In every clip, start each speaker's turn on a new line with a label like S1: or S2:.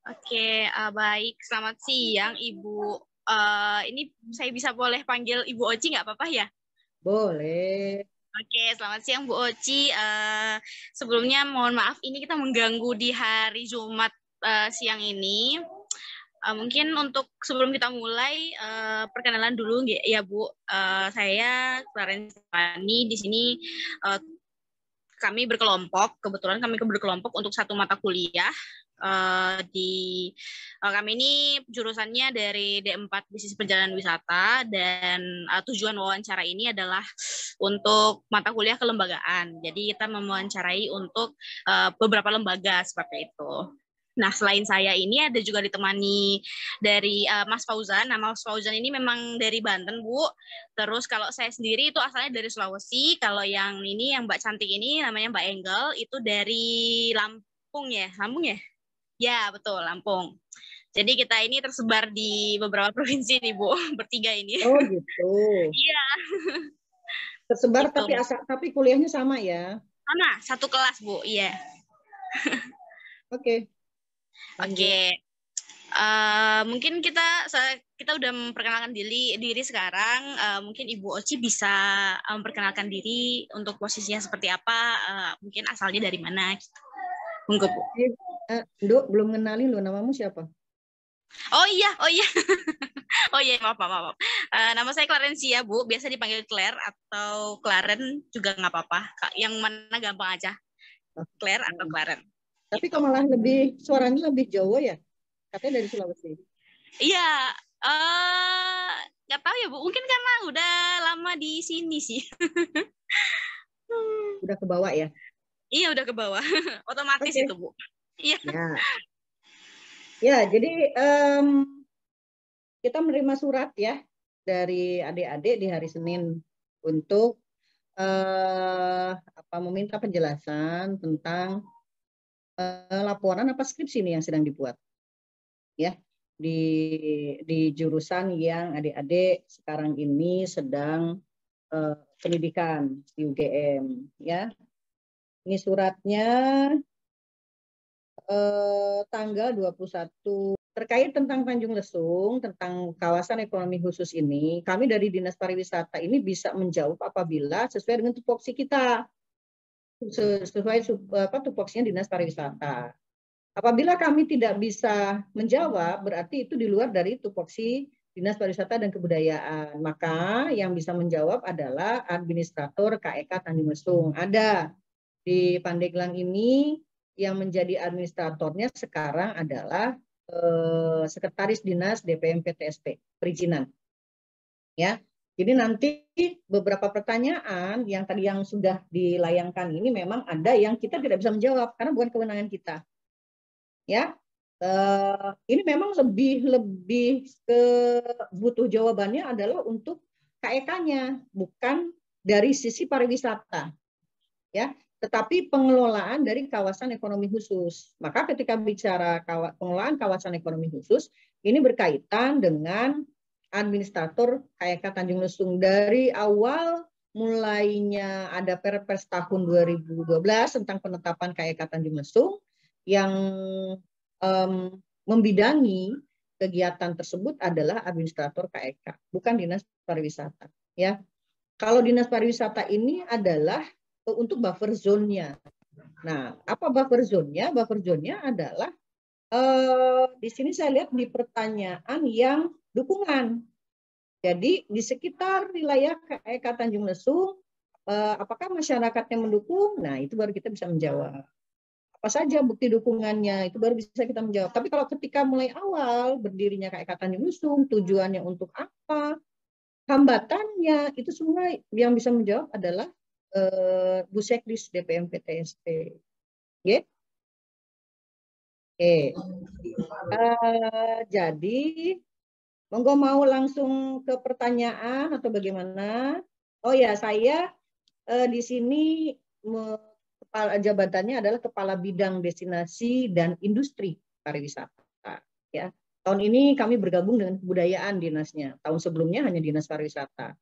S1: Oke, baik. Selamat siang, Ibu. Ini saya bisa boleh panggil Ibu Oci nggak apa-apa ya?
S2: Boleh.
S1: Oke, selamat siang Bu Oci. Sebelumnya mohon maaf, ini kita mengganggu di hari Jumat siang ini. Mungkin untuk sebelum kita mulai, perkenalan dulu ya Bu. Saya Clarence Stefani. Di sini kami berkelompok, kebetulan kami berkelompok untuk satu mata kuliah. Kami ini jurusannya dari D4 Bisnis Perjalanan Wisata, dan tujuan wawancara ini adalah untuk mata kuliah kelembagaan. Jadi kita mewawancarai untuk beberapa lembaga seperti itu. Nah, selain saya ini ada juga ditemani dari Mas Fauzan. Nah, Mas Fauzan ini memang dari Banten, Bu. Terus kalau saya sendiri itu asalnya dari Sulawesi. Kalau yang ini, yang Mbak Cantik ini namanya Mbak Engel, itu dari Lampung ya? Lampung ya? Ya, betul, Lampung. Jadi kita ini tersebar di beberapa provinsi nih, Bu, bertiga ini.
S2: Oh gitu.
S1: Iya,
S2: Tersebar
S1: gitu.
S2: tapi kuliahnya sama ya.
S1: Mana? Satu kelas, Bu. Iya.
S2: Oke, lanjut.
S1: Oke. Mungkin kita udah memperkenalkan diri sekarang. Mungkin Ibu Oci bisa memperkenalkan diri untuk posisinya seperti apa, mungkin asalnya dari mana gitu. Monggo, Bu.
S2: Nduk, belum kenalin lo, namamu siapa?
S1: Oh iya. Oh iya, maaf. Nama saya Clarencia, Bu. Biasa dipanggil Claire atau Claren juga nggak apa-apa. Yang mana gampang aja. Claire atau Claren.
S2: Tapi kok malah suaranya lebih Jawa ya? Katanya dari Sulawesi.
S1: Iya, nggak tahu ya Bu. Mungkin karena udah lama di sini sih.
S2: Udah ke bawah ya?
S1: Iya, udah ke bawah. Otomatis
S2: Oke.
S1: itu Bu. Iya.
S2: Ya, jadi kita menerima surat ya dari adik-adik di hari Senin untuk meminta penjelasan tentang laporan apa skripsi ini yang sedang dibuat ya di jurusan yang adik-adik sekarang ini sedang pendidikan di UGM ya. Ini suratnya tanggal 21 terkait tentang Tanjung Lesung, tentang kawasan ekonomi khusus ini. Kami dari Dinas Pariwisata ini bisa menjawab apabila sesuai dengan tupoksi kita, sesuai tupoksinya Dinas Pariwisata. Apabila kami tidak bisa menjawab, berarti itu di luar dari tupoksi Dinas Pariwisata dan Kebudayaan. Maka yang bisa menjawab adalah administrator KEK Tanjung Lesung. Ada di Pandeglang ini yang menjadi administratornya sekarang adalah Sekretaris Dinas DPM PTSP, perizinan. Ya. Jadi nanti beberapa pertanyaan yang tadi yang sudah dilayangkan ini memang ada yang kita tidak bisa menjawab karena bukan kewenangan kita. Ya, ini memang lebih ke butuh jawabannya adalah untuk KEK-nya, bukan dari sisi pariwisata, ya, tetapi pengelolaan dari kawasan ekonomi khusus. Maka ketika bicara pengelolaan kawasan ekonomi khusus, ini berkaitan dengan administrator KEK Tanjung Lesung dari awal mulainya ada Perpres tahun 2012 tentang penetapan KEK Tanjung Lesung yang membidangi kegiatan tersebut adalah administrator KEK, bukan Dinas Pariwisata. Ya, kalau Dinas Pariwisata ini adalah untuk buffer zone-nya. Nah, apa buffer zone-nya? Buffer zone-nya adalah di sini saya lihat di pertanyaan yang dukungan. Jadi di sekitar wilayah KEK Tanjung Lesung, apakah masyarakatnya mendukung? Nah, itu baru kita bisa menjawab. Apa saja bukti dukungannya, itu baru bisa kita menjawab. Tapi kalau ketika mulai awal berdirinya KEK Tanjung Lesung, tujuannya untuk apa, hambatannya, itu semua yang bisa menjawab adalah Bu Sekdis DPM PTSP. Yeah? Jadi monggo mau langsung ke pertanyaan atau bagaimana? Oh ya, saya di sini kepala jabatannya adalah Kepala Bidang Destinasi dan Industri Pariwisata. Ya, tahun ini kami bergabung dengan kebudayaan dinasnya. Tahun sebelumnya hanya Dinas Pariwisata.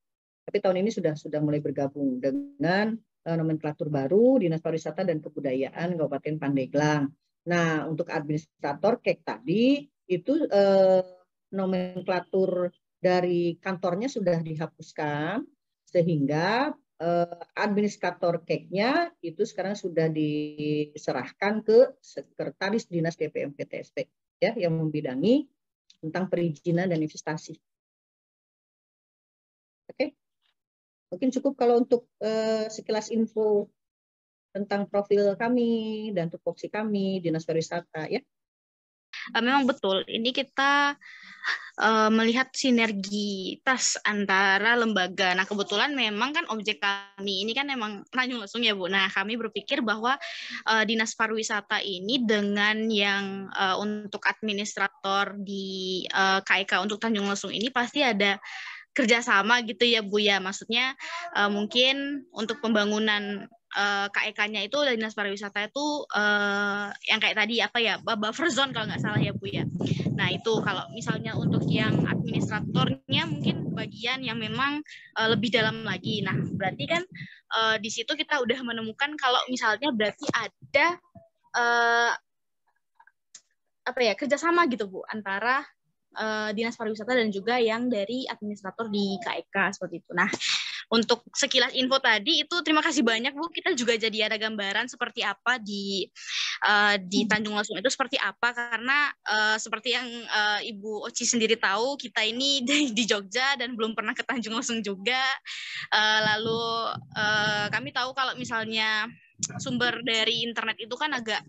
S2: Tapi tahun ini sudah mulai bergabung dengan nomenklatur baru Dinas Pariwisata dan Kebudayaan Kabupaten Pandeglang. Nah, untuk administrator KEK tadi itu nomenklatur dari kantornya sudah dihapuskan sehingga administrator KEK-nya itu sekarang sudah diserahkan ke Sekretaris Dinas DPM PTSP ya yang membidangi tentang perizinan dan investasi. Oke. Mungkin cukup kalau untuk sekilas info tentang profil kami dan tupoksi kami Dinas Pariwisata ya.
S1: Memang betul, ini kita melihat sinergitas antara lembaga. Nah, kebetulan memang kan objek kami ini kan memang Tanjung Lesung ya, Bu. Nah, kami berpikir bahwa Dinas Pariwisata ini dengan yang untuk administrator di KIK untuk Tanjung Lesung ini pasti ada kerjasama gitu ya, Bu ya. Maksudnya mungkin untuk pembangunan KEK-nya itu dari Dinas Pariwisata itu yang kayak tadi apa ya, buffer zone kalau nggak salah ya Bu ya. Nah itu kalau misalnya untuk yang administratornya mungkin bagian yang memang lebih dalam lagi. Nah berarti kan di situ kita udah menemukan kalau misalnya berarti ada apa ya kerjasama gitu Bu antara Dinas Pariwisata dan juga yang dari administrator di KEK seperti itu. Nah, untuk sekilas info tadi itu terima kasih banyak Bu. Kita juga jadi ada gambaran seperti apa di Tanjung Lesung itu seperti apa karena seperti yang Ibu Oci sendiri tahu kita ini di Jogja dan belum pernah ke Tanjung Lesung juga. Lalu kami tahu kalau misalnya sumber dari internet itu kan agak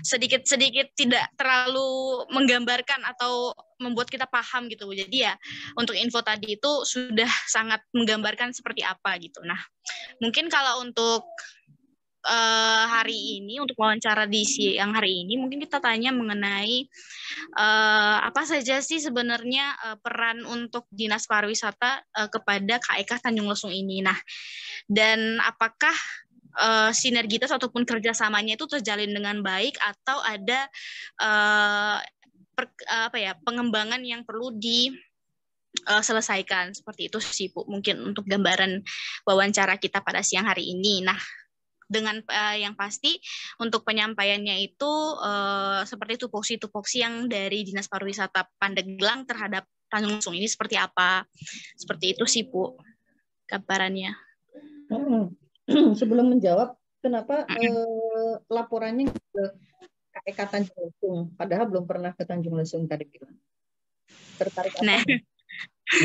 S1: sedikit-sedikit tidak terlalu menggambarkan atau membuat kita paham gitu. Jadi ya untuk info tadi itu sudah sangat menggambarkan seperti apa gitu. Nah, mungkin kalau untuk hari ini untuk wawancara di siang hari ini mungkin kita tanya mengenai apa saja sih sebenarnya peran untuk Dinas Pariwisata kepada KEK Tanjung Lesung ini. Nah, dan apakah sinergitas ataupun kerjasamanya itu terjalin dengan baik atau ada pengembangan yang perlu diselesaikan seperti itu sih Bu mungkin untuk gambaran wawancara kita pada siang hari ini. Nah dengan yang pasti untuk penyampaiannya itu seperti tupoksi yang dari Dinas Pariwisata Pandeglang terhadap Tanjung Lesung ini seperti apa, seperti itu sih Bu gambarannya.
S2: Sebelum menjawab, kenapa laporannya ke KEK Tanjung Lesung, padahal belum pernah ke Tanjung Lesung tadi bilang. Tertarik apa?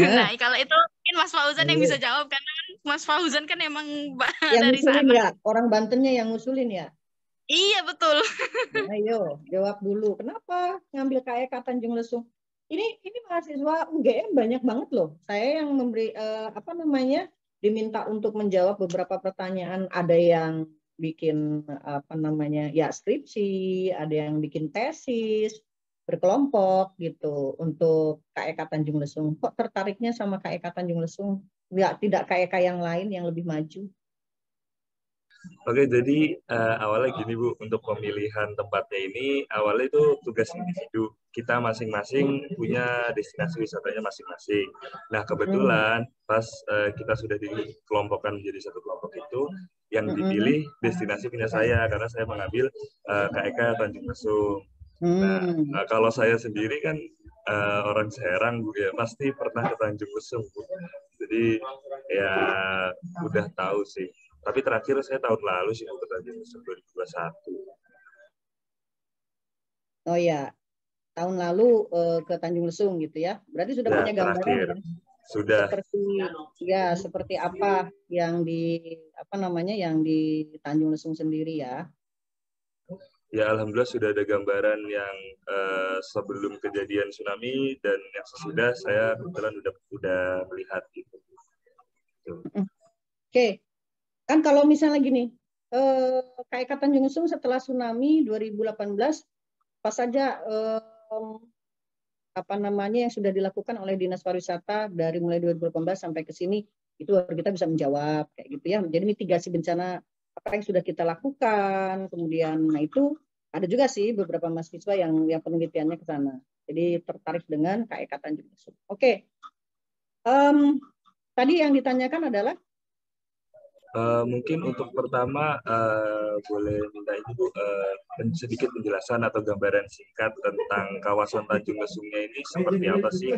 S1: Nah, kalau itu mungkin Mas Fauzan yang bisa jawab karena Mas Fauzan kan emang
S2: yang
S1: dari
S2: ngusulin
S1: sana.
S2: Ya, orang Bantennya yang ngusulin ya.
S1: Iya betul.
S2: Ayo jawab dulu, kenapa ngambil KEK Tanjung Lesung? Ini mahasiswa UGM banyak banget loh. Saya yang memberi diminta untuk menjawab beberapa pertanyaan. Ada yang bikin ya skripsi, ada yang bikin tesis berkelompok gitu untuk KEK Tanjung Lesung. Kok tertariknya sama KEK Tanjung Lesung? Tidak KEK yang lain yang lebih maju?
S3: Oke, jadi awalnya gini Bu, untuk pemilihan tempatnya ini awalnya itu tugas individu. Kita masing-masing punya destinasi wisatanya masing-masing. Nah, kebetulan pas kita sudah dikelompokkan menjadi satu kelompok itu, yang dipilih destinasi punya saya, karena saya mengambil KEK Tanjung Lesung. Nah, kalau saya sendiri kan orang Serang Bu ya, pasti pernah ke Tanjung Lesung Bu. Jadi ya udah tahu sih. Tapi terakhir saya tahun lalu sih ke Tanjung Lesung 2021.
S2: Oh ya, tahun lalu ke Tanjung Lesung gitu ya. Berarti sudah punya gambaran ya.
S3: Sudah.
S2: Seperti apa yang di Tanjung Lesung sendiri ya.
S3: Ya alhamdulillah sudah ada gambaran yang sebelum kejadian tsunami dan yang sesudah saya kebetulan udah melihat gitu.
S2: Oke. Kan kalau misalnya gini, KEK Tanjung Lesung setelah tsunami 2018 apa saja yang sudah dilakukan oleh Dinas Pariwisata dari mulai 2018 sampai ke sini, itu kita bisa menjawab kayak gitu ya. Jadi mitigasi bencana apa yang sudah kita lakukan, kemudian itu ada juga sih beberapa mahasiswa yang penelitiannya ke sana. Jadi tertarik dengan KEK Tanjung Lesung. Oke. Tadi yang ditanyakan adalah
S3: Mungkin untuk pertama boleh minta ini Bu, sedikit penjelasan atau gambaran singkat tentang kawasan Tanjung Lesungnya ini seperti apa sih?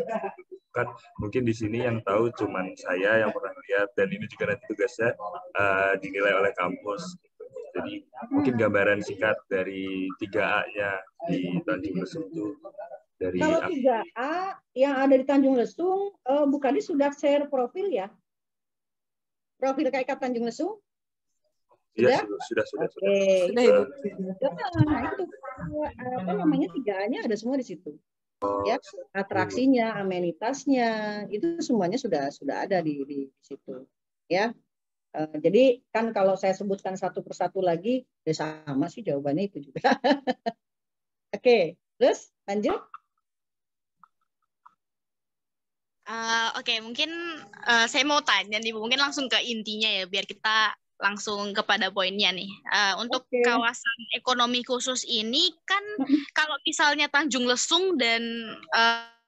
S3: Kan mungkin di sini yang tahu cuman saya yang pernah lihat, dan ini juga nanti tugasnya dinilai oleh kampus. Jadi mungkin gambaran singkat dari 3A-nya di Tanjung Lesung itu. Dari
S2: Kalau 3A yang ada di Tanjung Lesung, Bu Kadis sudah share profil ya? Profil KIK Tanjung Lesung?
S3: Sudah?
S2: Sudah.
S3: Sudah.
S2: Oke.
S1: Sudah, Ibu.
S2: Nah, itu apa namanya 3A-nya ada semua di situ. Ya, atraksinya, amenitasnya, itu semuanya sudah ada di situ. Ya. Jadi kan kalau saya sebutkan satu persatu lagi, ya sama sih jawabannya itu juga. Oke, terus lanjut.
S1: Oke, mungkin saya mau tanya nih, Bu. Mungkin langsung ke intinya ya, biar kita langsung kepada poinnya nih. Untuk kawasan ekonomi khusus ini kan, kalau misalnya Tanjung Lesung dan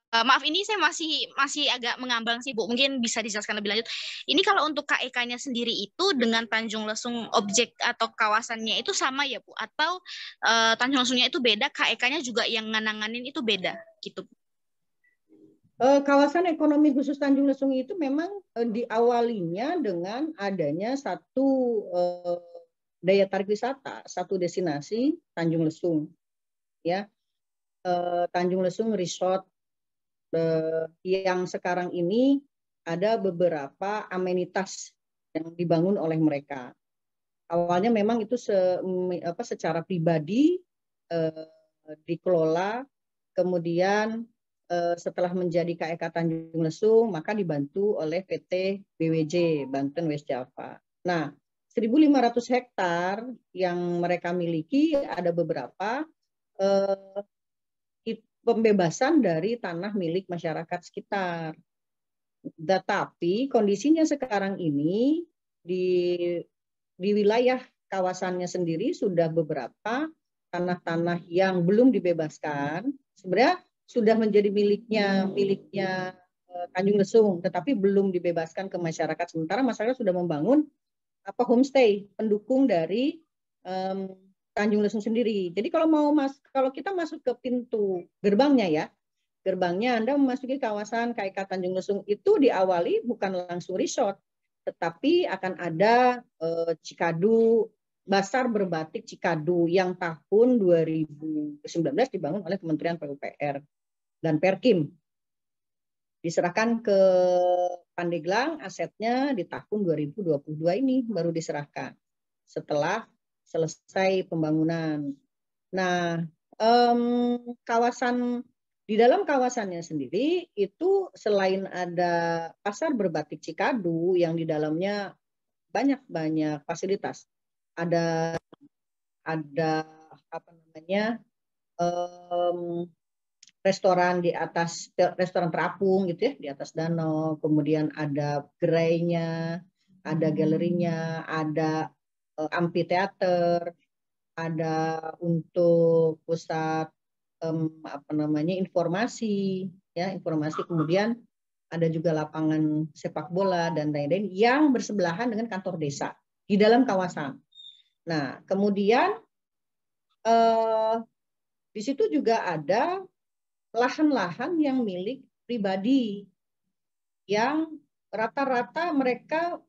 S1: maaf ini saya masih agak mengambang sih, Bu. Mungkin bisa dijelaskan lebih lanjut. Ini kalau untuk KEK-nya sendiri itu dengan Tanjung Lesung objek atau kawasannya itu sama ya, Bu? Atau Tanjung Lesungnya itu beda, KEK-nya juga yang ngananganin itu beda gitu, Bu?
S2: Kawasan ekonomi khusus Tanjung Lesung itu memang diawalinya dengan adanya satu daya tarik wisata, satu destinasi Tanjung Lesung, ya, Tanjung Lesung Resort, yang sekarang ini ada beberapa amenitas yang dibangun oleh mereka. Awalnya memang itu secara pribadi dikelola, kemudian setelah menjadi KEK Tanjung Lesung, maka dibantu oleh PT BWJ, Banten West Java. Nah, 1.500 hektar yang mereka miliki, ada beberapa pembebasan dari tanah milik masyarakat sekitar. Tetapi kondisinya sekarang ini di wilayah kawasannya sendiri sudah beberapa tanah-tanah yang belum dibebaskan. Sebenarnya sudah menjadi miliknya Tanjung Lesung, tetapi belum dibebaskan ke masyarakat. Sementara masyarakat sudah membangun homestay pendukung dari Tanjung Lesung sendiri. Jadi kalau kita masuk ke pintu gerbangnya Anda memasuki kawasan KIK Tanjung Lesung itu diawali bukan langsung resort, tetapi akan ada Cikadu, Pasar Berbatik Cikadu yang tahun 2019 dibangun oleh Kementerian PUPR dan Perkim. Diserahkan ke Pandeglang, asetnya di tahun 2022 ini baru diserahkan setelah selesai pembangunan. Nah, di dalam kawasannya sendiri itu selain ada Pasar Berbatik Cikadu yang di dalamnya banyak fasilitas, ada restoran di atas, restoran terapung gitu ya, di atas danau, kemudian ada gerainya, ada galerinya, ada amphitheater, ada untuk pusat informasi, kemudian ada juga lapangan sepak bola dan lain-lain yang bersebelahan dengan kantor desa di dalam kawasan. Nah, kemudian di situ juga ada lahan-lahan yang milik pribadi yang rata-rata mereka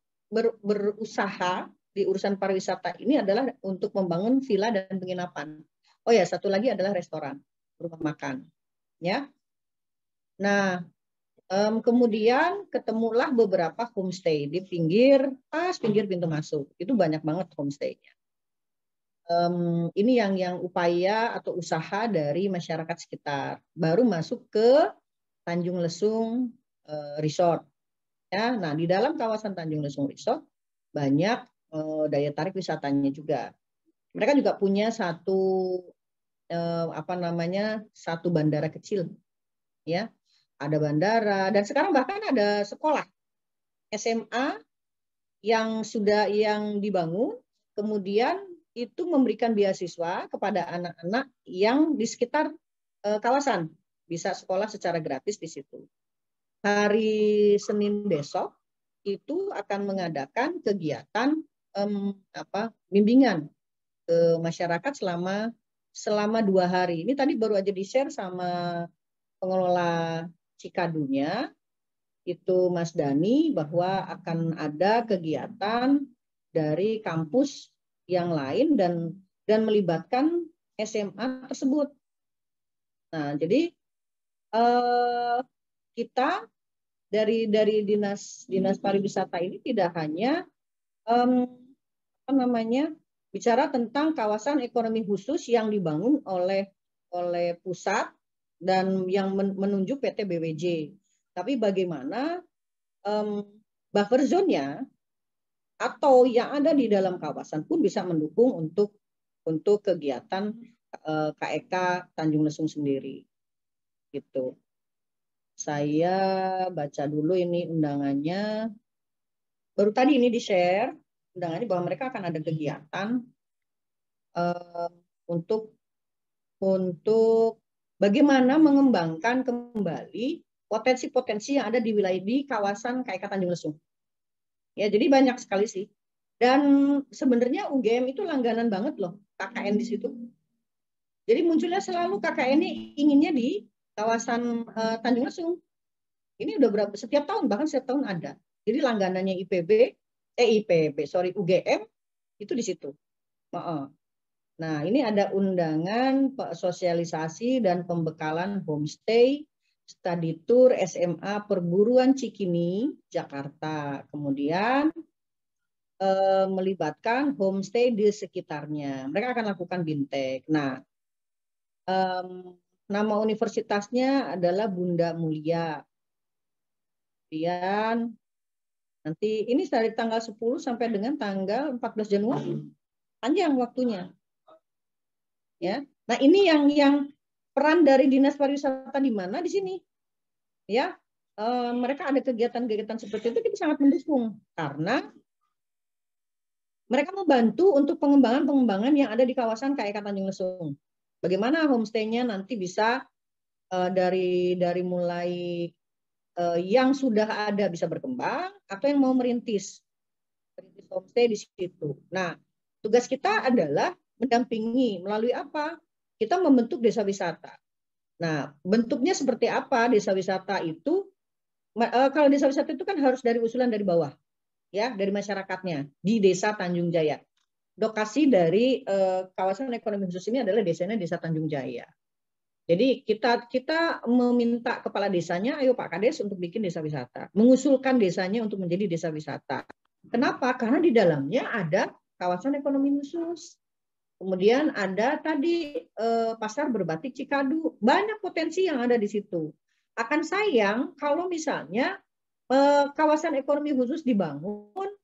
S2: berusaha di urusan pariwisata ini adalah untuk membangun villa dan penginapan. Oh ya, satu lagi adalah restoran, rumah makan, ya. Nah, kemudian ketemulah beberapa homestay di pinggir pintu masuk. Itu banyak banget homestay-nya. Ini yang upaya atau usaha dari masyarakat sekitar. Baru masuk ke Tanjung Lesung Resort. Ya, nah di dalam kawasan Tanjung Lesung Resort banyak daya tarik wisatanya juga. Mereka juga punya satu satu bandara kecil, ya. Ada bandara dan sekarang bahkan ada sekolah SMA yang dibangun, kemudian itu memberikan beasiswa kepada anak-anak yang di sekitar kawasan, bisa sekolah secara gratis di situ. Hari Senin besok itu akan mengadakan kegiatan bimbingan ke masyarakat selama 2 hari. Ini tadi baru aja di-share sama pengelola Cikadunya, itu Mas Dani, bahwa akan ada kegiatan dari kampus yang lain dan melibatkan SMA tersebut. Nah, jadi kita dari dinas pariwisata ini tidak hanya bicara tentang kawasan ekonomi khusus yang dibangun oleh pusat dan yang menunjuk PT BWJ, tapi bagaimana buffer zone-nya atau yang ada di dalam kawasan pun bisa mendukung untuk kegiatan KEK Tanjung Lesung sendiri. Gitu. Saya baca dulu ini undangannya. Baru tadi ini di-share undangannya bahwa mereka akan ada kegiatan untuk bagaimana mengembangkan kembali potensi-potensi yang ada di wilayah di kawasan KEK Tanjung Lesung. Ya, jadi banyak sekali sih. Dan sebenarnya UGM itu langganan banget loh KKN di situ. Jadi munculnya selalu KKN ini inginnya di kawasan Tanjung Lesung. Ini udah setiap tahun, bahkan setiap tahun ada. Jadi langganannya UGM itu di situ. Nah, ini ada undangan sosialisasi dan pembekalan homestay, study tour SMA Perguruan Cikini, Jakarta. Kemudian melibatkan homestay di sekitarnya. Mereka akan lakukan bintek. Nah, nama universitasnya adalah Bunda Mulia. Kemudian nanti ini dari tanggal 10 sampai dengan tanggal 14 Januari. Panjang waktunya. Ya. Nah, ini yang peran dari Dinas Pariwisata di mana di sini. Ya. Mereka ada kegiatan-kegiatan seperti itu, kita sangat mendukung karena mereka membantu untuk pengembangan yang ada di kawasan KEK Tanjung Lesung. Bagaimana homestay-nya nanti bisa dari mulai yang sudah ada bisa berkembang atau yang mau merintis homestay di situ. Nah, tugas kita adalah mendampingi melalui apa? Kita membentuk desa wisata. Nah, bentuknya seperti apa desa wisata itu? Kalau desa wisata itu kan harus dari usulan dari bawah, ya, dari masyarakatnya di Desa Tanjung Jaya. Lokasi dari kawasan ekonomi khusus ini adalah desanya Desa Tanjung Jaya. Jadi kita meminta kepala desanya, ayo Pak Kades untuk bikin desa wisata, mengusulkan desanya untuk menjadi desa wisata. Kenapa? Karena di dalamnya ada kawasan ekonomi khusus. Kemudian ada tadi pasar berbatik Cikadu, banyak potensi yang ada di situ. Akan sayang kalau misalnya kawasan ekonomi khusus dibangun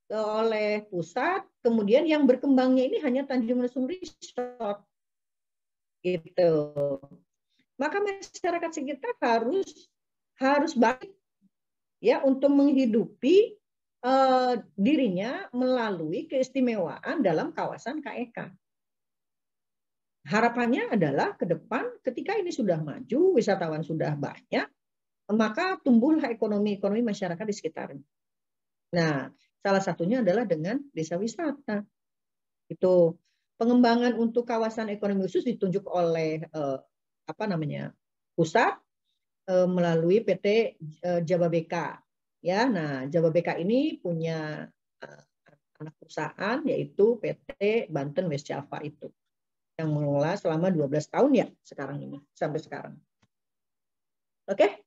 S2: oleh pusat, kemudian yang berkembangnya ini hanya Tanjung Lesung Resort. Gitu. Maka masyarakat sekitar harus baik ya untuk menghidupi dirinya melalui keistimewaan dalam kawasan KEK. Harapannya adalah ke depan ketika ini sudah maju, wisatawan sudah banyak, maka tumbuhlah ekonomi masyarakat di sekitarnya. Nah, salah satunya adalah dengan desa wisata. Itu pengembangan untuk kawasan ekonomi khusus ditunjuk oleh pusat melalui PT Jababeka. Ya, nah Jababeka ini punya anak perusahaan yaitu PT Banten West Java itu yang mengelola selama 12 tahun ya sekarang ini sampai sekarang. Oke?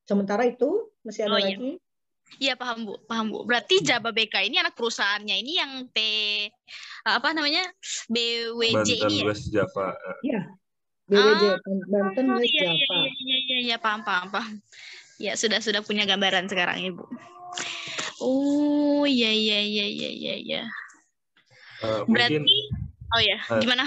S2: Sementara itu masih ada lagi.
S1: Iya paham Bu. Berarti Jababeka ini anak perusahaannya ini yang BWJ
S3: Banten
S1: ini ya?
S3: West Java.
S2: Iya. BWJ Banten West Java.
S1: Iya paham. Ya sudah punya gambaran sekarang Ibu. Oh iya. Berarti gimana?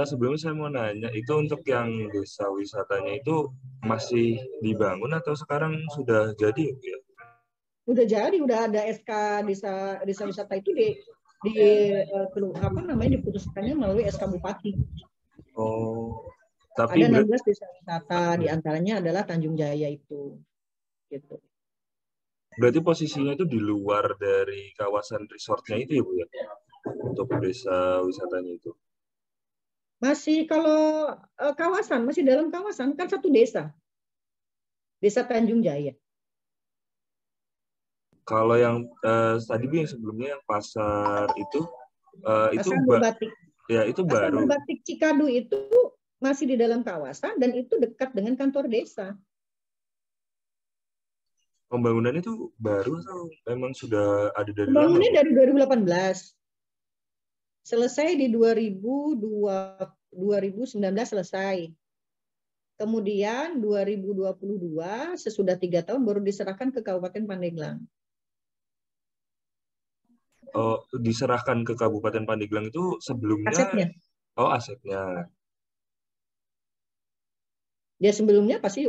S3: Sebelumnya saya mau nanya, itu untuk yang desa wisatanya itu masih dibangun atau sekarang sudah jadi ya?
S2: Udah jadi, udah ada SK desa wisata itu diputuskannya melalui SK Bupati.
S3: Oh. Tapi
S2: Ada 16 desa wisata, diantaranya adalah Tanjung Jaya itu. Gitu.
S3: berarti posisinya itu di luar dari kawasan resortnya itu ya Bu ya? Untuk desa wisatanya itu.
S2: Masih kalau kawasan, masih dalam kawasan, kan satu desa. Desa Tanjung Jaya.
S3: Kalau yang tadi Bu yang sebelumnya yang pasar itu
S2: Pasar Berbatik.
S3: ya itu
S2: Pasar
S3: baru.
S2: Berbatik Cikadu itu masih di dalam kawasan dan itu dekat dengan kantor desa.
S3: Pembangunan itu baru atau memang sudah ada dari lama?
S2: Pembangunannya dari 2018. Selesai di 2019 selesai. Kemudian 2022 sesudah 3 tahun baru diserahkan ke Kabupaten Pandeglang.
S3: Oh, diserahkan ke Kabupaten Pandeglang itu sebelumnya?
S2: Asetnya.
S3: Oh, asetnya.
S2: Ya sebelumnya pasti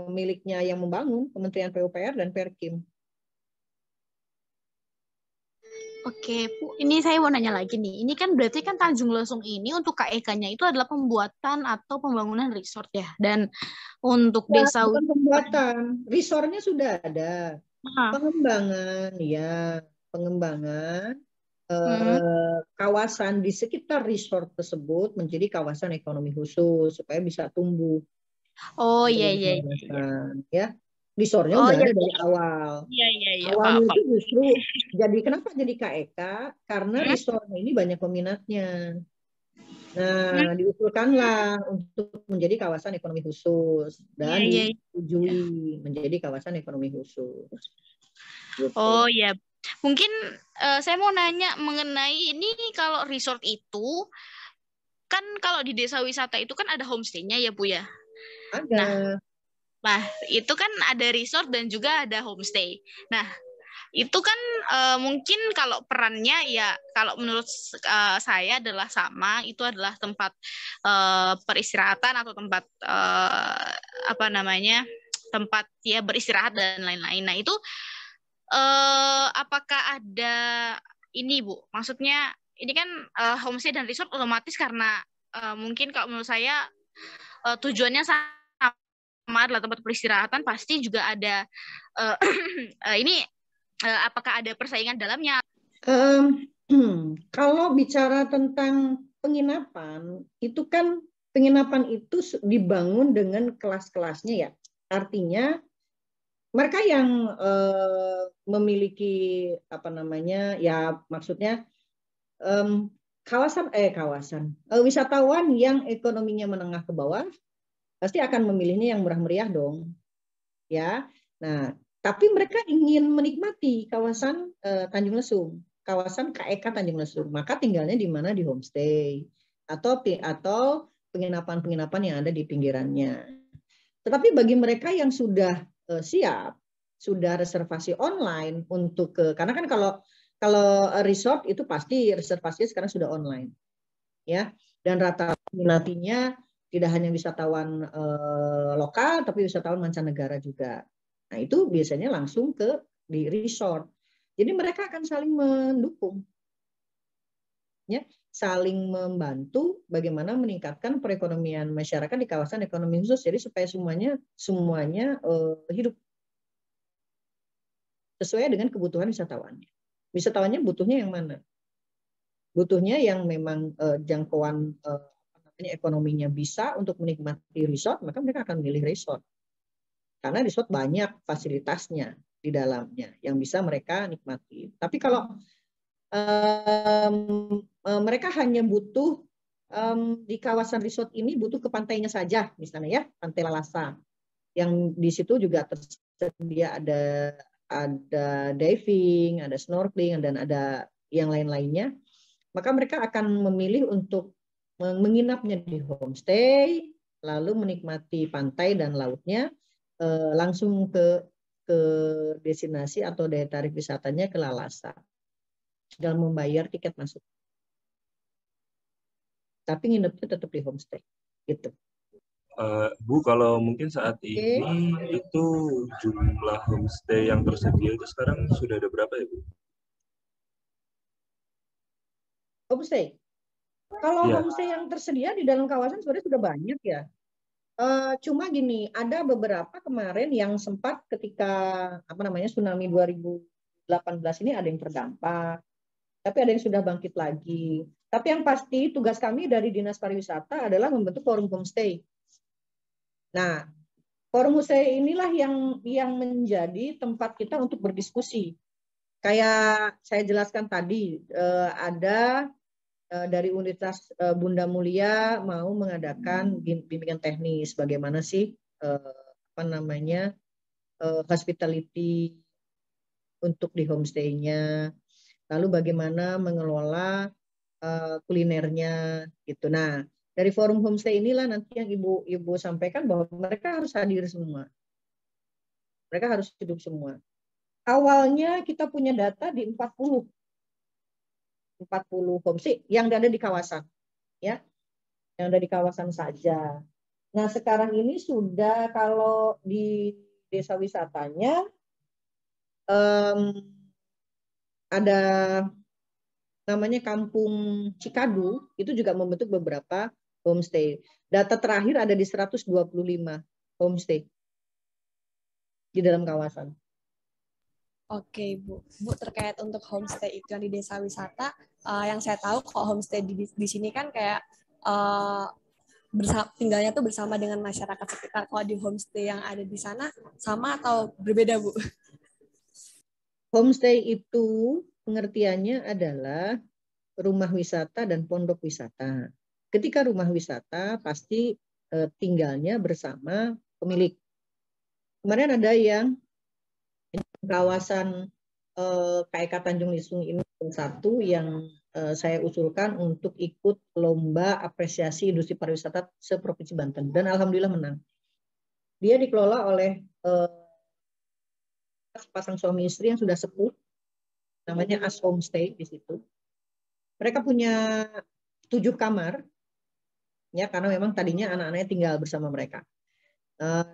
S2: miliknya yang membangun, Kementerian PUPR dan Perkim.
S1: Oke, Bu. Ini saya mau nanya lagi nih. Ini kan berarti kan Tanjung Lesung ini untuk KEK-nya itu adalah pembuatan atau pembangunan resort ya. Dan untuk
S2: Ya,
S1: desa
S2: bukan pembuatan, resortnya sudah ada.
S1: wisata.
S2: Pengembangan, ya, pengembangan
S1: Hmm.
S2: kawasan di sekitar resort tersebut menjadi kawasan ekonomi khusus supaya bisa tumbuh.
S1: Oh iya
S2: Dalam
S1: iya iya.
S2: kawasan, ya. Resortnya
S1: Oh
S2: udah
S1: iya
S2: ada dari awal.
S1: iya iya iya. Pak,
S2: Awalnya
S1: Pak.
S2: itu justru jadi kenapa jadi KEK? Karena
S1: Hmm?
S2: resortnya ini banyak peminatnya.
S1: Hmm?
S2: Nah, diusulkanlah untuk menjadi kawasan ekonomi khusus
S1: Iya
S2: dan
S1: iya iya.
S2: disetujui menjadi kawasan ekonomi khusus.
S1: Oh
S2: Gitu.
S1: iya. Mungkin saya mau nanya mengenai ini kalau resort itu kan kalau di desa wisata itu kan ada homestay-nya ya Bu ya. Nah,
S2: Ada.
S1: nah itu kan ada resort dan juga ada homestay. Nah, itu kan mungkin kalau perannya ya kalau menurut saya adalah sama, itu adalah tempat peristirahatan atau tempat apa namanya? Tempat ya beristirahat dan lain-lain. Nah, itu apakah ada ini Bu? Maksudnya ini kan homestay dan resort otomatis karena mungkin kalau menurut saya tujuannya sama adalah tempat peristirahatan pasti juga ada ini apakah ada persaingan dalamnya?
S2: Um, kalau bicara tentang penginapan, itu kan penginapan itu dibangun dengan kelas-kelasnya ya. Artinya mereka yang memiliki apa namanya ya maksudnya wisatawan yang ekonominya menengah ke bawah pasti akan memilihnya yang murah meriah dong, ya. Nah, tapi mereka ingin menikmati kawasan Tanjung Lesung, kawasan KEK Tanjung Lesung, maka tinggalnya di mana di homestay atau penginapan-penginapan yang ada di pinggirannya. Tetapi bagi mereka yang sudah siap, sudah reservasi online untuk karena kan kalau resort itu pasti reservasinya sekarang sudah online, ya. Dan rata minatinya tidak hanya wisatawan lokal, tapi wisatawan mancanegara juga. Nah itu biasanya langsung di resort. Jadi mereka akan saling mendukung, ya, saling membantu bagaimana meningkatkan perekonomian masyarakat di kawasan ekonomi khusus. Jadi supaya semuanya hidup sesuai dengan kebutuhan wisatawannya. Wisatawannya butuhnya yang mana? Butuhnya yang memang jangkauan ekonominya bisa untuk menikmati resort, maka mereka akan memilih resort. Karena resort banyak fasilitasnya di dalamnya yang bisa mereka nikmati. Tapi kalau mereka hanya butuh di kawasan resort ini butuh ke pantainya saja, misalnya ya, Pantai Lalasa, yang di situ juga tersedia ada diving, ada snorkeling, dan ada yang lain-lainnya, maka mereka akan memilih untuk menginapnya di homestay, lalu menikmati pantai dan lautnya, langsung ke destinasi atau daya tarik wisatanya ke Lalasa, dalam membayar tiket masuk. Tapi nginepnya tetap di homestay, gitu.
S3: Bu, kalau mungkin saat ini itu jumlah homestay yang tersedia itu sekarang sudah ada berapa ya, Bu?
S2: Homestay. Kalau homestay yang tersedia di dalam kawasan sebenarnya sudah banyak ya. Cuma gini, ada beberapa kemarin yang sempat ketika tsunami 2018 ini ada yang terdampak, tapi ada yang sudah bangkit lagi. Tapi yang pasti tugas kami dari Dinas Pariwisata adalah membentuk forum homestay. Nah, forum homestay inilah yang menjadi tempat kita untuk berdiskusi. Kayak saya jelaskan tadi, ada dari Universitas Bunda Mulia mau mengadakan bimbingan teknis bagaimana sih hospitality untuk di homestay-nya, lalu bagaimana mengelola kulinernya gitu. Nah, dari forum homestay inilah nanti yang Ibu sampaikan bahwa mereka harus hadir semua. Mereka harus hidup semua. Awalnya kita punya data di 40 homestay yang ada di kawasan, ya, yang ada di kawasan saja. Nah, sekarang ini sudah kalau di desa wisatanya ada namanya Kampung Cikadu, itu juga membentuk beberapa homestay. Data terakhir ada di 125 homestay di dalam kawasan.
S4: Oke, Bu. Bu, terkait untuk homestay itu yang di desa wisata, yang saya tahu kok homestay di sini kan kayak tinggalnya tuh bersama dengan masyarakat sekitar. Kalau di homestay yang ada di sana sama atau berbeda, Bu?
S2: Homestay itu pengertiannya adalah rumah wisata dan pondok wisata. Ketika rumah wisata pasti tinggalnya bersama pemilik. Kemarin ada yang kawasan KEK Tanjung Lesung ini satu yang saya usulkan untuk ikut lomba apresiasi industri pariwisata se-Provinsi Banten, dan alhamdulillah menang. Dia dikelola oleh pasang suami istri yang sudah sepuh, namanya As Homestay di situ. Mereka punya 7 kamar, ya, karena memang tadinya anak-anaknya tinggal bersama mereka.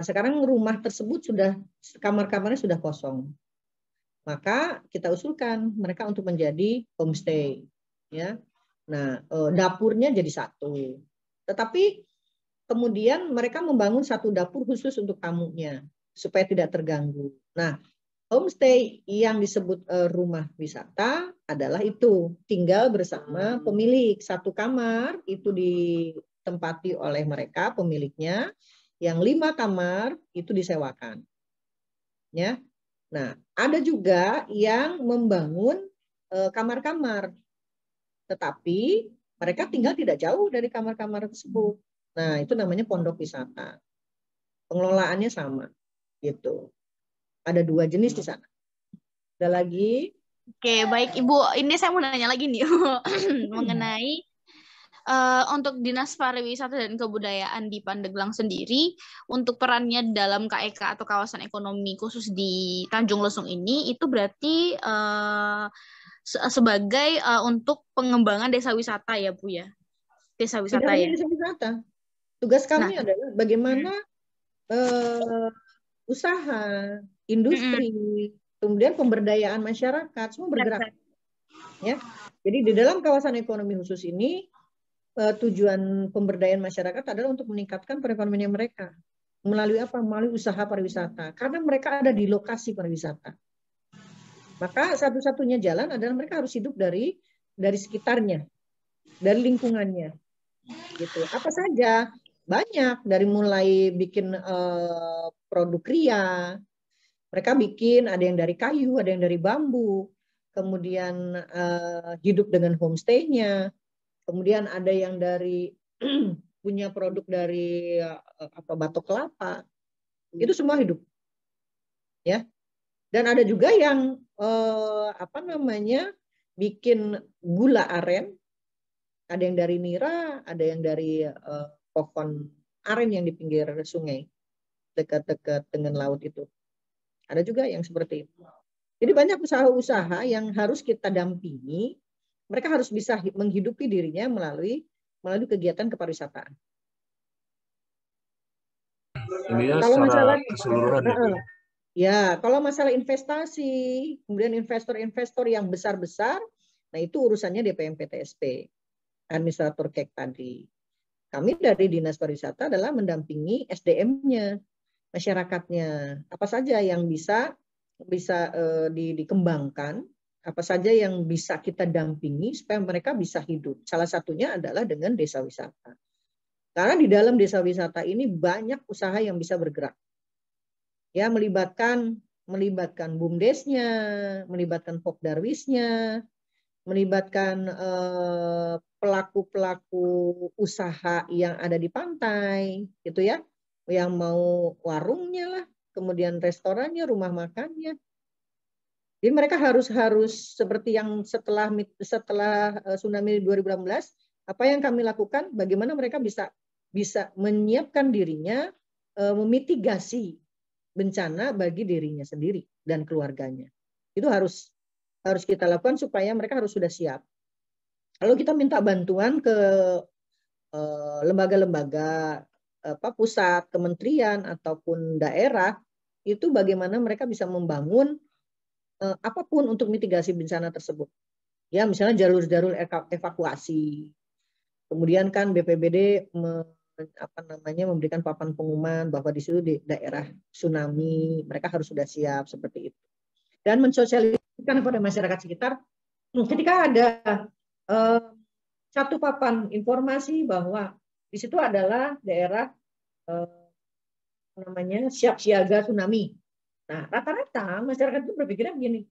S2: Sekarang rumah tersebut sudah kamar-kamarnya sudah kosong. Maka kita usulkan mereka untuk menjadi homestay, ya. Nah, dapurnya jadi satu. Tetapi kemudian mereka membangun satu dapur khusus untuk tamunya supaya tidak terganggu. Nah, homestay yang disebut rumah wisata adalah itu tinggal bersama pemilik, satu kamar itu ditempati oleh mereka pemiliknya, yang 5 kamar itu disewakan, ya. Nah, ada juga yang membangun kamar-kamar, tetapi mereka tinggal tidak jauh dari kamar-kamar tersebut. Nah, itu namanya pondok wisata. Pengelolaannya sama, gitu. Ada 2 jenis di sana. Ada lagi?
S1: Oke, baik Ibu. Ini saya mau nanya lagi nih mengenai untuk Dinas Pariwisata dan Kebudayaan di Pandeglang sendiri, untuk perannya dalam KEK atau kawasan ekonomi khusus di Tanjung Lesung ini, itu berarti sebagai untuk pengembangan desa wisata ya Bu ya? Desa wisata ya?
S2: Desa wisata. Tugas kami adalah bagaimana usaha, industri, kemudian pemberdayaan masyarakat, semua bergerak. Ya. Jadi di dalam kawasan ekonomi khusus ini, tujuan pemberdayaan masyarakat adalah untuk meningkatkan perekonomian mereka. Melalui apa? Melalui usaha pariwisata. Karena mereka ada di lokasi pariwisata. Maka satu-satunya jalan adalah mereka harus hidup dari sekitarnya, dari lingkungannya. Gitu. Apa saja? Banyak, dari mulai bikin produk kria. Mereka bikin, ada yang dari kayu, ada yang dari bambu. Kemudian hidup dengan homestay-nya. Kemudian ada yang dari punya produk dari batok kelapa. Itu semua hidup. Ya. Dan ada juga yang bikin gula aren. Ada yang dari nira, ada yang dari pohon aren yang di pinggir sungai dekat-dekat dengan laut itu. Ada juga yang seperti itu. Jadi banyak usaha-usaha yang harus kita dampingi. Mereka harus bisa menghidupi dirinya melalui kegiatan kepariwisataan.
S3: Intinya kalau masalah keseluruhan
S2: ya, kalau masalah investasi, kemudian investor-investor yang besar-besar, nah itu urusannya DPM PTSP, administrator KEK tadi. kami dari Dinas Pariwisata adalah mendampingi SDM-nya, masyarakatnya. Apa saja yang bisa dikembangkan, apa saja yang bisa kita dampingi supaya mereka bisa hidup. Salah satunya adalah dengan desa wisata. Karena di dalam desa wisata ini banyak usaha yang bisa bergerak. Ya, melibatkan BUMDes-nya, melibatkan Pokdarwisnya, melibatkan pelaku-pelaku usaha yang ada di pantai, gitu ya, yang mau warungnya lah, kemudian restorannya, rumah makannya. Jadi mereka harus seperti yang setelah tsunami 2018, apa yang kami lakukan, bagaimana mereka bisa menyiapkan dirinya, memitigasi bencana bagi dirinya sendiri dan keluarganya. Itu harus kita lakukan supaya mereka harus sudah siap. Kalau kita minta bantuan ke lembaga-lembaga pusat, kementerian ataupun daerah, itu bagaimana mereka bisa membangun apapun untuk mitigasi bencana tersebut. Ya, misalnya jalur-jalur evakuasi. Kemudian kan BPBD memberikan papan pengumuman bahwa di situ di daerah tsunami, mereka harus sudah siap seperti itu. Dan mensosialisasikan kepada masyarakat sekitar ketika ada satu papan informasi bahwa di situ adalah daerah siap siaga tsunami. Nah, rata-rata masyarakat itu berpikirnya begini,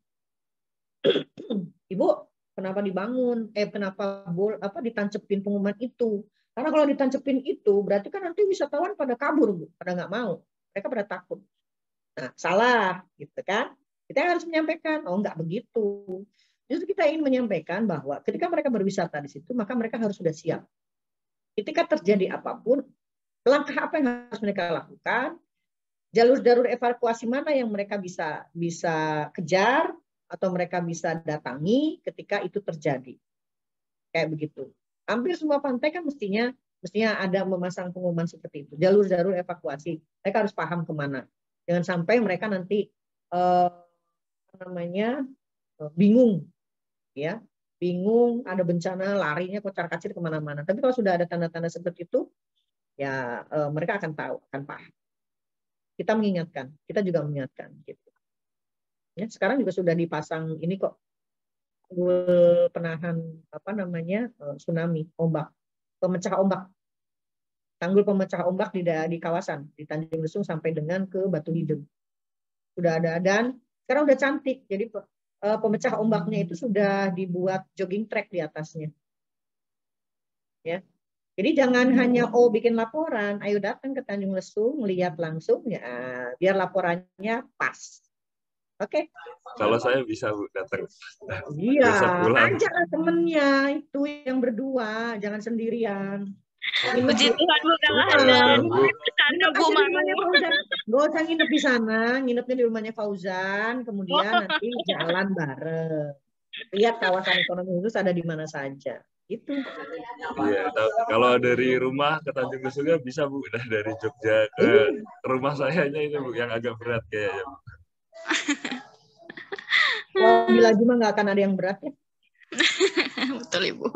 S2: Ibu, kenapa dibangun? Kenapa ditancepin pengumuman itu? Karena kalau ditancepin itu, berarti kan nanti wisatawan pada kabur, Bu, pada nggak mau, mereka pada takut. Nah, salah, gitu kan? Kita harus menyampaikan, oh nggak begitu. Justru kita ingin menyampaikan bahwa ketika mereka berwisata di situ, maka mereka harus sudah siap. Ketika terjadi apapun, langkah apa yang harus mereka lakukan, jalur-jalur evakuasi mana yang mereka bisa kejar atau mereka bisa datangi ketika itu terjadi. Kayak begitu. Hampir semua pantai kan mestinya ada memasang pengumuman seperti itu. Jalur-jalur evakuasi, mereka harus paham kemana. Jangan sampai mereka nanti bingung, ya, bingung, ada bencana, larinya kocar-kacir kemana-mana. Tapi kalau sudah ada tanda-tanda seperti itu, ya mereka akan tahu, akan paham. Kita mengingatkan, kita juga mengingatkan. Gitu. Ya, sekarang juga sudah dipasang ini kok penahan tsunami, ombak, pemecah ombak, tanggul pemecah ombak di kawasan di Tanjung Lesung sampai dengan ke Batu Hideng. Sudah ada, dan sekarang udah cantik. Jadi pemecah ombaknya itu sudah dibuat jogging track di atasnya. Ya. Jadi jangan hanya bikin laporan, ayo datang ke Tanjung Lesung, lihat langsung ya, biar laporannya pas. Oke.
S3: Kalau saya bisa, Bu, datang.
S2: Iya, ajaklah temennya itu yang berdua, jangan sendirian.
S1: Puji Tuhan, Bu, kalau ada sana, Bu,
S2: nggak usah nginep di sana, nginepnya di rumahnya Fauzan, kemudian nanti jalan bareng. Lihat kawasan ekonomi khusus ada di mana saja. Itu.
S3: Iya, kalau dari rumah ke Tanjung Lesung bisa, Bu, dari Jogja ke rumah sayanya itu, Bu, yang agak berat kayaknya, Bu.
S2: Kalau bila cuma nggak akan ada yang berat ya.
S1: Betul, Ibu.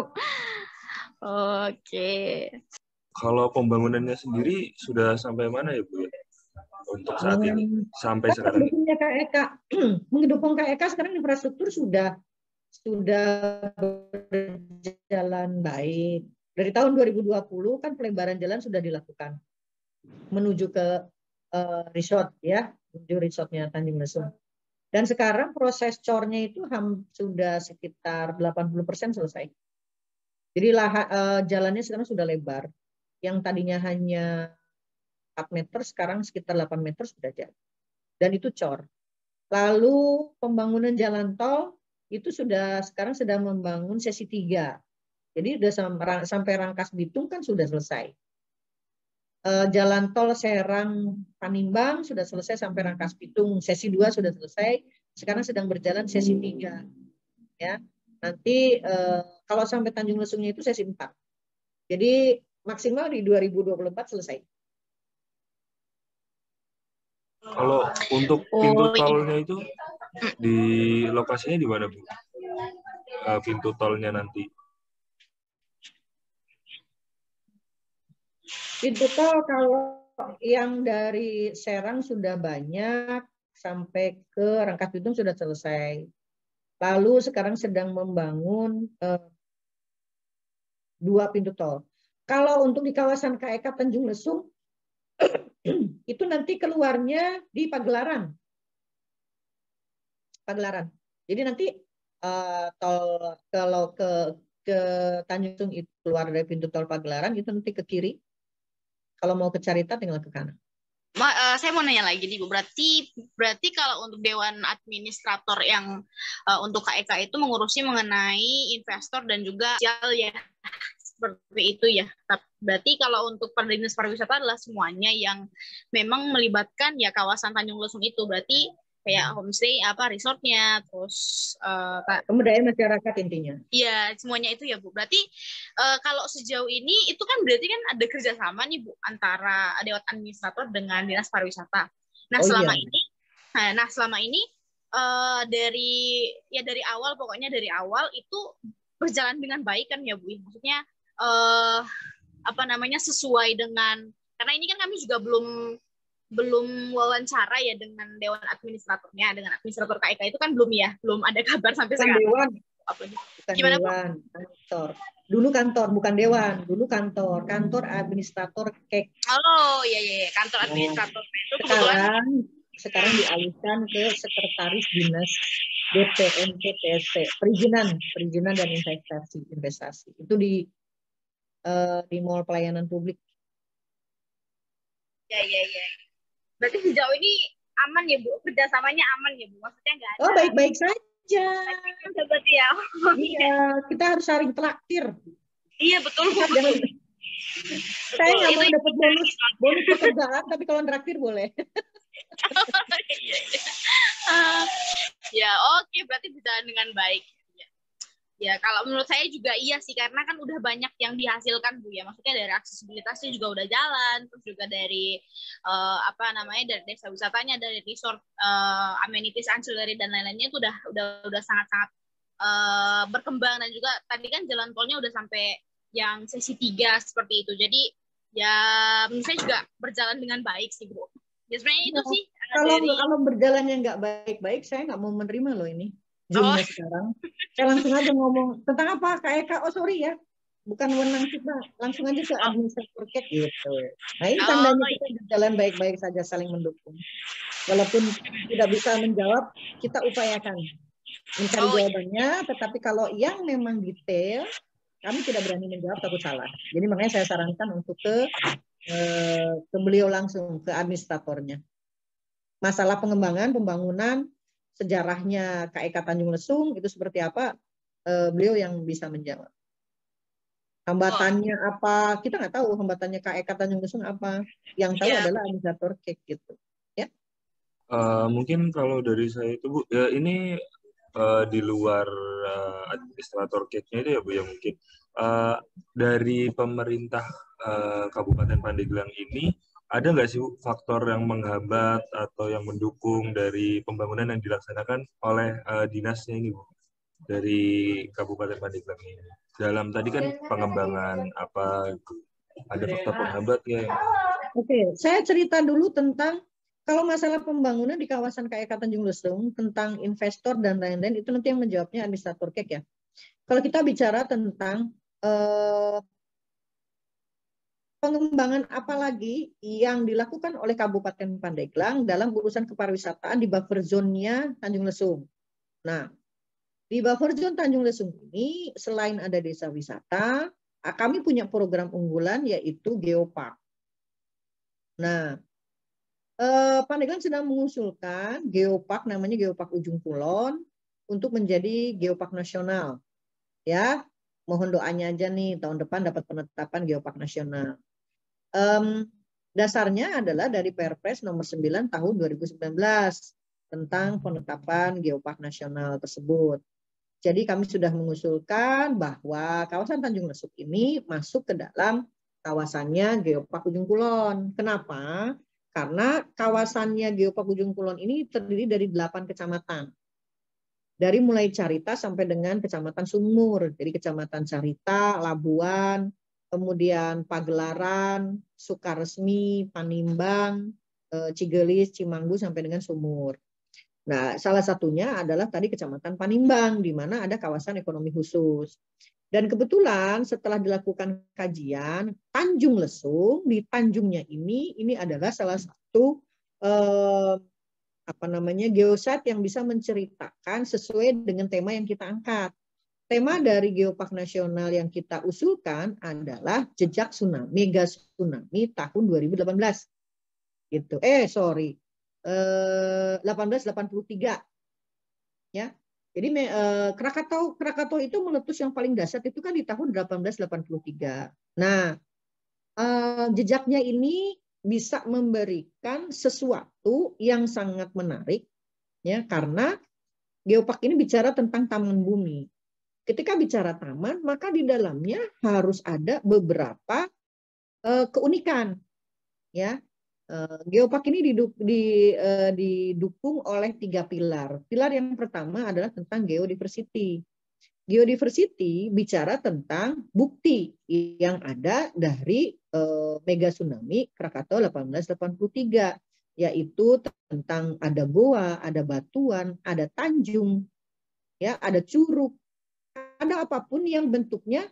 S1: Oke.
S3: Kalau pembangunannya sendiri sudah sampai mana ya, Bu? Untuk saat ini sampai sekarang.
S2: Mendukung KEK sekarang infrastruktur sudah berjalan baik. Dari tahun 2020 kan pelebaran jalan sudah dilakukan menuju ke resort, ya, menuju resortnya Tanjung Lesung. Dan sekarang proses cornya itu sudah sekitar 80% selesai. Jadi jalannya sekarang sudah lebar. Yang tadinya hanya 4 meter, sekarang sekitar 8 meter sudah jadi. Dan itu cor. Lalu pembangunan jalan tol itu sekarang sedang membangun sesi 3. Jadi sudah sampai Rangkas Bitung kan sudah selesai. Jalan tol Serang Panimbang sudah selesai sampai Rangkas Bitung, sesi 2 sudah selesai, sekarang sedang berjalan sesi 3. Ya. Nanti kalau sampai Tanjung Lesungnya itu sesi 4. Jadi maksimal di 2024 selesai.
S3: Kalau untuk pintu tolnya itu di lokasinya di mana, Bu? Pintu tolnya nanti.
S2: Pintu tol kalau yang dari Serang sudah banyak, sampai ke Rangkas Bitung sudah selesai. Lalu sekarang sedang membangun 2 pintu tol. Kalau untuk di kawasan KEK Tanjung Lesung, itu nanti keluarnya di Pagelaran. Pagelaran. Jadi nanti tol kalau ke Tanjung Lesung itu keluar dari pintu tol Pagelaran, itu nanti ke kiri. Kalau mau ke Carita tinggal ke kanan.
S1: Saya mau nanya lagi nih Bu, berarti kalau untuk Dewan Administrator yang untuk KEK itu mengurusi mengenai investor dan juga sosial ya, seperti itu ya. Berarti kalau untuk Dinas Pariwisata adalah semuanya yang memang melibatkan ya kawasan Tanjung Lesung itu, berarti kayak homestay, resortnya, terus
S2: pemberdayaan masyarakat intinya.
S1: Iya, semuanya itu ya Bu. Berarti kalau sejauh ini itu kan berarti kan ada kerjasama nih Bu antara Dewan Administrator dengan Dinas Pariwisata. Nah selama ini dari awal, pokoknya dari awal itu berjalan dengan baik kan ya Bu. Maksudnya sesuai dengan, karena ini kan kami juga belum wawancara ya dengan Dewan Administratornya, dengan administrator KEK itu kan belum ada kabar sampai sekarang.
S2: Dewan.
S1: Bukan gimana,
S2: Dewan, kantor. Dulu kantor, bukan dewan. Dulu kantor administrator KEK.
S1: Oh iya, kantor administrator itu
S2: sekarang dialihkan ke sekretaris dinas DPMP PSP, perizinan dan investasi. Itu di Mall Pelayanan Publik.
S1: Ya. Berarti sejauh ini aman ya Bu, kerjasamanya aman ya Bu, maksudnya nggak ada.
S2: Oh baik-baik saja.
S1: Berarti ya.
S2: Iya, kita harus saling traktir.
S1: Iya betul Bu.
S2: Saya nggak mau dapat bonus pekerjaan, tapi kalau traktir boleh.
S1: Ya oke, berarti bisa dengan baik. Ya kalau menurut saya juga iya sih, karena kan udah banyak yang dihasilkan Bu ya, maksudnya dari aksesibilitasnya juga udah jalan, terus juga dari dari desa wisatanya, dari resort, amenities ancillary dan lain-lainnya itu udah sangat-sangat berkembang, dan juga tadi kan jalan tolnya udah sampai yang sesi 3 seperti itu. Jadi ya menurut saya juga berjalan dengan baik sih Bu. Ya sebenarnya itu sih.
S2: Kalau berjalannya nggak baik-baik, saya nggak mau menerima loh ini. Zoom-nya sekarang. Saya langsung aja ngomong tentang apa KEK. Oh sorry ya, bukan wewenang kita. Langsung aja ke administrator KEK gitu. Nah ini tandanya kita berjalan baik-baik saja, saling mendukung. Walaupun tidak bisa menjawab, kita upayakan mencari jawabannya. Tetapi kalau yang memang detail, kami tidak berani menjawab, takut salah. Jadi makanya saya sarankan untuk ke beliau langsung, ke administratornya. Masalah pembangunan, sejarahnya KEK Tanjung Lesung itu seperti apa, beliau yang bisa menjawab. Hambatannya apa, kita nggak tahu hambatannya KEK Tanjung Lesung apa. Yang tahu adalah administrator KEK gitu. Ya.
S3: Mungkin kalau dari saya itu Bu, ya ini di luar administrator KEK-nya itu ya Bu ya, mungkin dari pemerintah Kabupaten Pandeglang ini ada nggak sih Bu, faktor yang menghambat atau yang mendukung dari pembangunan yang dilaksanakan oleh dinasnya ini Bu, dari Kabupaten Pandeglang ini? Dalam tadi kan pengembangan apa, ada faktor penghambat ya?
S2: Oke, saya cerita dulu tentang kalau masalah pembangunan di kawasan KEK Tanjung Lesung, tentang investor dan lain-lain, itu nanti yang menjawabnya administrator KEK ya. Kalau kita bicara tentang pengembangan apalagi yang dilakukan oleh Kabupaten Pandeglang dalam urusan kepariwisataan di buffer zone-nya Tanjung Lesung. Nah, di buffer zone Tanjung Lesung ini selain ada desa wisata, kami punya program unggulan yaitu Geopark. Nah, Pandeglang sedang mengusulkan Geopark, namanya Geopark Ujung Kulon, untuk menjadi Geopark nasional. Ya, mohon doanya aja nih tahun depan dapat penetapan Geopark nasional. Dasarnya adalah dari Perpres nomor 9 tahun 2019 tentang penetapan Geopark nasional tersebut. Jadi kami sudah mengusulkan bahwa kawasan Tanjung Lesung ini masuk ke dalam kawasannya Geopark Ujung Kulon. Kenapa? Karena kawasannya Geopark Ujung Kulon ini terdiri dari 8 kecamatan. Dari mulai Carita sampai dengan Kecamatan Sumur. Jadi Kecamatan Carita, Labuan, kemudian Pagelaran, Sukaresmi, Panimbang, Cigelis, Cimanggu sampai dengan Sumur. Nah, salah satunya adalah tadi Kecamatan Panimbang, di mana ada kawasan ekonomi khusus. Dan kebetulan setelah dilakukan kajian, Tanjung Lesung, di Tanjungnya ini adalah salah satu geosite yang bisa menceritakan sesuai dengan tema yang kita angkat. Tema dari Geopark Nasional yang kita usulkan adalah jejak tsunami, mega tsunami tahun 2018. Gitu. 1883. Ya. Jadi Krakatau itu meletus yang paling dahsyat itu kan di tahun 1883. Nah, jejaknya ini bisa memberikan sesuatu yang sangat menarik, ya, karena Geopark ini bicara tentang taman bumi. Ketika bicara taman, maka di dalamnya harus ada beberapa keunikan, ya. Geopark ini didukung oleh 3 pilar. Pilar yang pertama adalah tentang geodiversity. Geodiversity bicara tentang bukti yang ada dari mega tsunami Krakatau 1883, yaitu tentang ada goa, ada batuan, ada tanjung, ya, ada curug, ada apapun yang bentuknya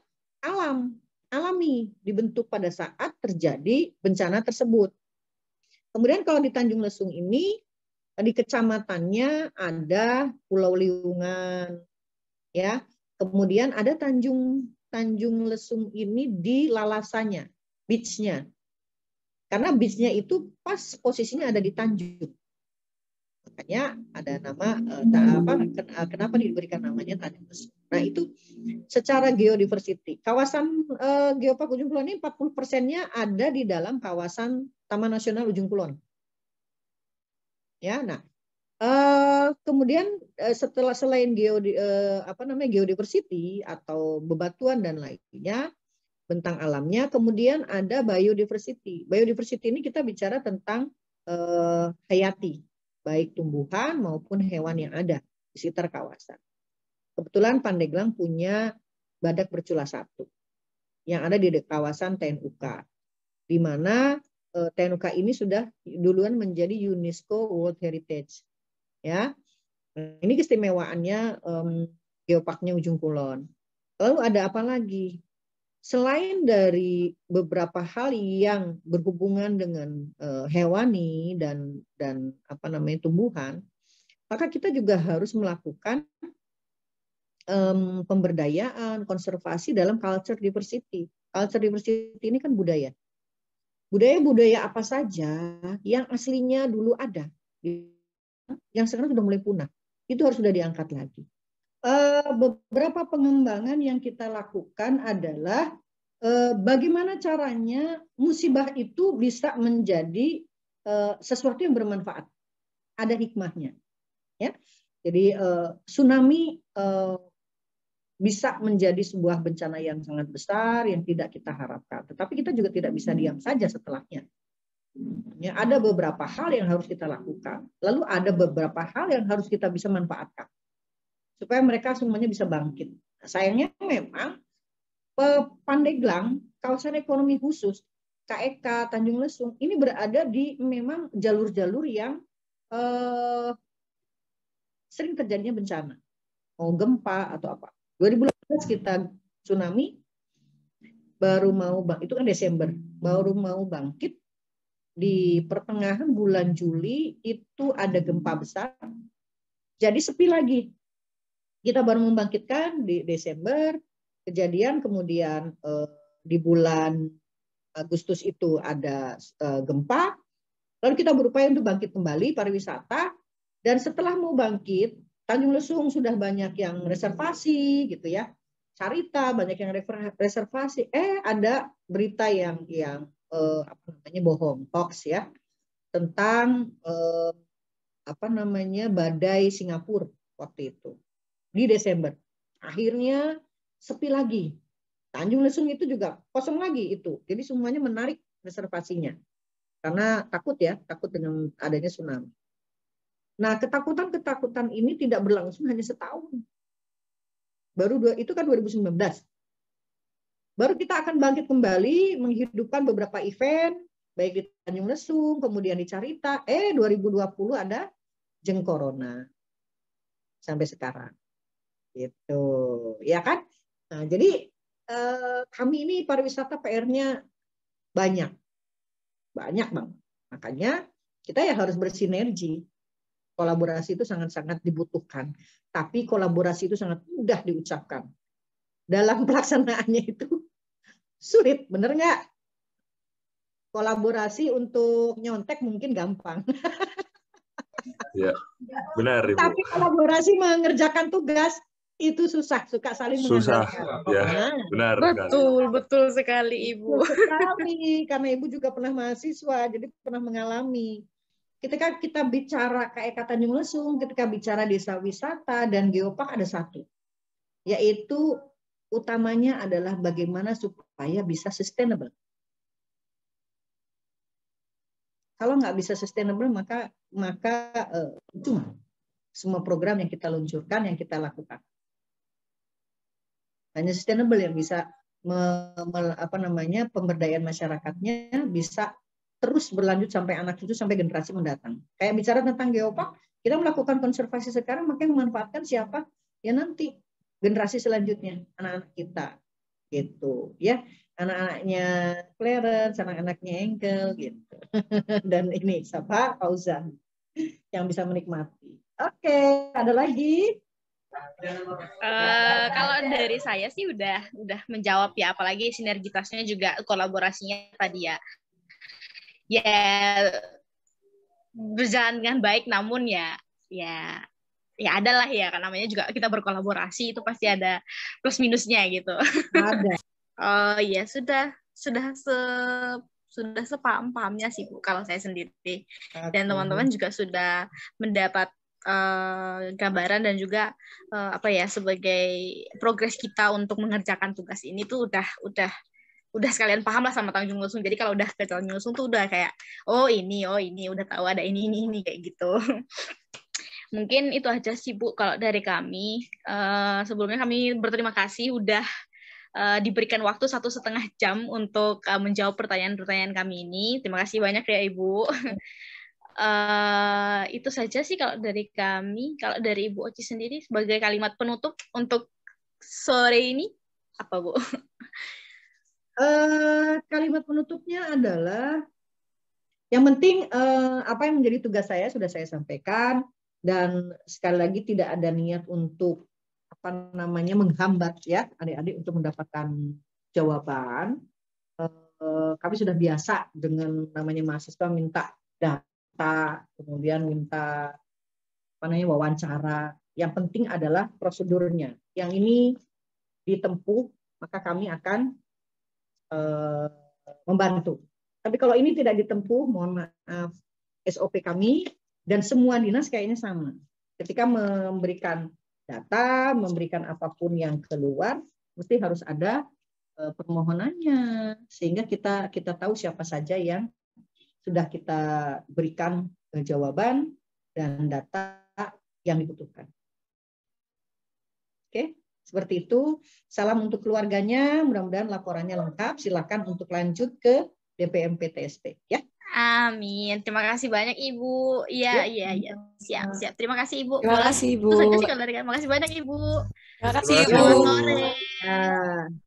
S2: alami, dibentuk pada saat terjadi bencana tersebut. Kemudian kalau di Tanjung Lesung ini, di kecamatannya ada Pulau Liungan, ya. Kemudian ada Tanjung Lesung ini di Lalasanya, beach-nya. Karena beach-nya itu pas posisinya ada di Tanjung. Makanya ada nama kenapa diberikan namanya Tanjung Lesung. Nah, itu secara geodiversity. Kawasan Geopark Ujung Kulon ini 40%-nya ada di dalam kawasan Taman Nasional Ujung Kulon. Ya, nah, kemudian selain geodiversity atau bebatuan dan lainnya, bentang alamnya, kemudian ada biodiversity. Biodiversity ini kita bicara tentang hayati, baik tumbuhan maupun hewan yang ada di sekitar kawasan. Kebetulan Pandeglang punya badak bercula 1 yang ada di kawasan TNUK, di mana TNUK ini sudah duluan menjadi UNESCO World Heritage. Ya, ini keistimewaannya Geoparknya Ujung Kulon. Lalu ada apa lagi? Selain dari beberapa hal yang berhubungan dengan hewani dan tumbuhan, maka kita juga harus melakukan pemberdayaan, konservasi dalam culture diversity. Culture diversity ini kan budaya. Budaya-budaya apa saja yang aslinya dulu ada, yang sekarang sudah mulai punah, itu harus sudah diangkat lagi. Beberapa pengembangan yang kita lakukan adalah bagaimana caranya musibah itu bisa menjadi sesuatu yang bermanfaat, ada hikmahnya. Ya, jadi tsunami bisa menjadi sebuah bencana yang sangat besar yang tidak kita harapkan. Tetapi kita juga tidak bisa diam saja setelahnya. Ya, ada beberapa hal yang harus kita lakukan. Lalu ada beberapa hal yang harus kita bisa manfaatkan. Supaya mereka semuanya bisa bangkit. Nah, sayangnya memang Pandeglang, kawasan ekonomi khusus, KEK, Tanjung Lesung, ini berada di memang jalur-jalur yang sering terjadinya bencana. Mau gempa atau apa. 2018 kita tsunami, itu kan Desember, baru mau bangkit di pertengahan bulan Juli itu ada gempa besar, jadi sepi lagi. Kita baru membangkitkan di Desember, kejadian kemudian di bulan Agustus itu ada gempa, lalu kita berupaya untuk bangkit kembali pariwisata, dan setelah mau bangkit, Tanjung Lesung sudah banyak yang reservasi gitu ya. Carita banyak yang reservasi. Ada berita yang bohong, hoax ya, tentang badai Singapura waktu itu di Desember. Akhirnya sepi lagi. Tanjung Lesung itu juga kosong lagi itu. Jadi semuanya menarik reservasinya. Karena takut dengan adanya tsunami. Nah, ketakutan ini tidak berlangsung hanya setahun. Itu kan 2019. Baru kita akan bangkit kembali menghidupkan beberapa event, baik di Tanjung Lesung, kemudian di Carita. 2020 ada jeng corona sampai sekarang. Gitu, ya kan? Nah, jadi kami ini pariwisata PR-nya banyak Bang. Makanya kita ya harus bersinergi. Kolaborasi itu sangat-sangat dibutuhkan. Tapi kolaborasi itu sangat mudah diucapkan. Dalam pelaksanaannya itu sulit, bener nggak? Kolaborasi untuk nyontek mungkin gampang.
S3: Ya, benar Ibu.
S2: Tapi kolaborasi mengerjakan tugas itu susah, suka saling mengandalkan.
S3: Ya, benar.
S1: Betul sekali Ibu.
S2: Betul sekali, karena Ibu juga pernah mahasiswa, jadi pernah mengalami. Ketika kita bicara KEK Tanjung Lesung, ketika bicara desa wisata dan geopark ada satu, yaitu utamanya adalah bagaimana supaya bisa sustainable. Kalau nggak bisa sustainable, maka cuma semua program yang kita luncurkan, yang kita lakukan. Hanya sustainable yang bisa pemberdayaan masyarakatnya bisa terus berlanjut sampai anak cucu, sampai generasi mendatang. Kayak bicara tentang geopark, kita melakukan konservasi sekarang, maka yang memanfaatkan siapa? Ya nanti generasi selanjutnya, anak-anak kita, gitu, ya, anak-anaknya Clarence, anak-anaknya Engkel, gitu, dan ini siapa? Fauzan, yang bisa menikmati. Oke, ada lagi?
S1: Kalau dari saya sih udah menjawab ya, apalagi sinergitasnya juga kolaborasinya tadi ya. Ya berjalan dengan baik, namun ya adalah ya, karena namanya juga kita berkolaborasi itu pasti ada plus minusnya gitu.
S2: Ada.
S1: Oh ya sudah sepaham-pahamnya sih Bu kalau saya sendiri. Dan teman-teman juga sudah mendapat gambaran dan juga sebagai progres kita untuk mengerjakan tugas ini tuh udah sekalian paham lah sama Tanjung Lesung. Jadi kalau udah ke Tanjung Lesung tuh udah kayak oh ini udah tahu ada ini kayak gitu. Mungkin itu aja sih Bu kalau dari kami. Sebelumnya kami berterima kasih udah diberikan waktu 1,5 jam untuk menjawab pertanyaan-pertanyaan kami ini. Terima kasih banyak ya Ibu. Itu saja sih kalau dari kami. Kalau dari Ibu Oci sendiri sebagai kalimat penutup untuk sore ini apa Bu?
S2: Kalimat penutupnya adalah yang penting apa yang menjadi tugas saya sudah saya sampaikan, dan sekali lagi tidak ada niat untuk menghambat ya adik-adik untuk mendapatkan jawaban. Kami sudah biasa dengan namanya mahasiswa minta data, kemudian minta wawancara. Yang penting adalah prosedurnya. Yang ini ditempuh, maka kami akan membantu. Tapi kalau ini tidak ditempuh, mohon maaf, SOP kami dan semua dinas kayaknya sama. Ketika memberikan data, memberikan apapun yang keluar, mesti harus ada permohonannya, sehingga kita tahu siapa saja yang sudah kita berikan jawaban dan data yang dibutuhkan. Oke. Seperti itu. Salam untuk keluarganya. Mudah-mudahan laporannya lengkap. Silakan untuk lanjut ke DPM PTSP. Ya.
S1: Amin. Terima kasih banyak Ibu. Iya. Siap. Terima kasih Ibu.
S4: Terima kasih Ibu.
S1: Itu saja sih kalau dari kami. Terima kasih banyak Ibu.
S4: Terima kasih Ibu.
S1: Selamat sore.